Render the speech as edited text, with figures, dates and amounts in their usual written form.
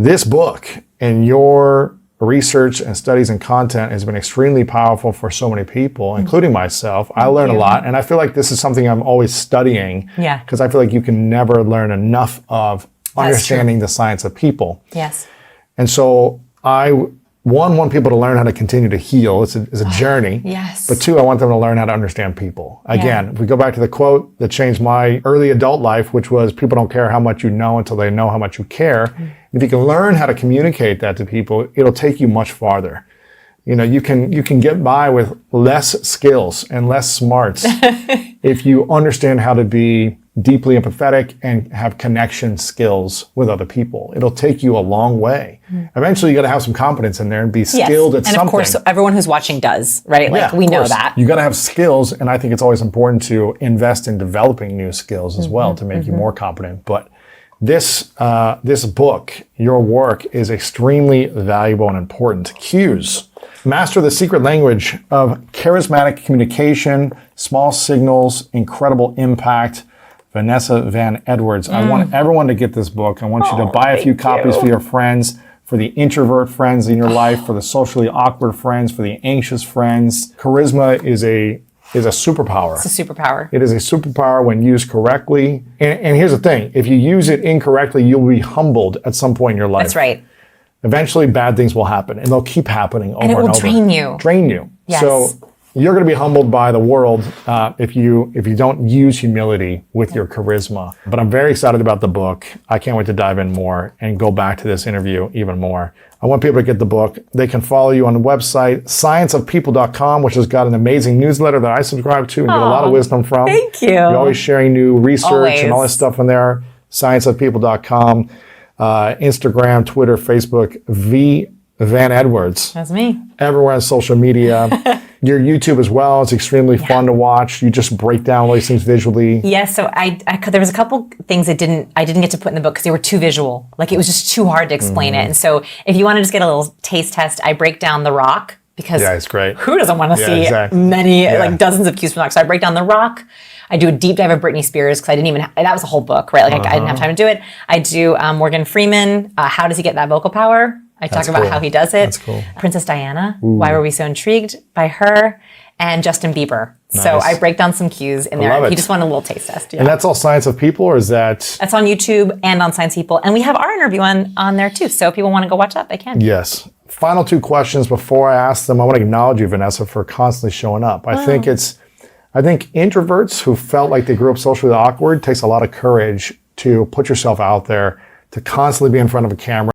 This book and your research and studies and content has been extremely powerful for so many people, including myself. I learn a lot, and I feel like this is something I'm always studying because I feel like you can never learn enough of understanding the science of people. Yes. And so I, one, want people to learn how to continue to heal. It's a journey. Yes. But two, I want them to learn how to understand people. Again, if we go back to the quote that changed my early adult life, which was, people don't care how much you know until they know how much you care. If you can learn how to communicate that to people, it'll take you much farther. You know, you can get by with less skills and less smarts if you understand how to be deeply empathetic and have connection skills with other people. It'll take you a long way. Eventually, you got to have some competence in there and be skilled at something. And of course, everyone who's watching does, right? Like, we know that. You got to have skills, and I think it's always important to invest in developing new skills as well to make you more competent. But this book, your work, is extremely valuable and important. Cues. Master the secret language of charismatic communication, small signals, incredible impact. Vanessa Van Edwards. I want everyone to get this book. I want you to buy a few copies for your friends, for the introvert friends in your life, for the socially awkward friends, for the anxious friends. Charisma is a superpower. It's a superpower. It is a superpower when used correctly. And here's the thing. If you use it incorrectly, you'll be humbled at some point in your life. That's right. Eventually, bad things will happen, and they'll keep happening over and over. And it will drain you. Drain you. Yes. So you're going to be humbled by the world if you don't use humility with your charisma. But I'm very excited about the book. I can't wait to dive in more and go back to this interview even more. I want people to get the book. They can follow you on the website, scienceofpeople.com, which has got an amazing newsletter that I subscribe to and get a lot of wisdom from. Thank you. You're always sharing new research and all this stuff in there. Scienceofpeople.com, Instagram, Twitter, Facebook, V Van Edwards. That's me. Everywhere on social media. Your YouTube as well. It's extremely fun to watch. You just break down all these things visually. Yes. So there was a couple things I didn't get to put in the book because they were too visual. Like, it was just too hard to explain it. And so if you want to just get a little taste test, I break down The Rock because it's great. Who doesn't want to see many, like dozens of cues from The Rock? So I break down The Rock. I do a deep dive of Britney Spears because I didn't even, that was a whole book, right? Like I didn't have time to do it. I do Morgan Freeman. How does he get that vocal power? I talk about how he does it. That's cool. Princess Diana. Why were we so intrigued by her? And Justin Bieber. Nice. So I break down some cues in there. If you just want a little taste test. And that's all Science of People, or is that? That's on YouTube and on Science People. And we have our interview on there too. So if people want to go watch that, they can. Yes. Final two questions before I ask them. I want to acknowledge you, Vanessa, for constantly showing up. I think introverts who felt like they grew up socially awkward, takes a lot of courage to put yourself out there, to constantly be in front of a camera.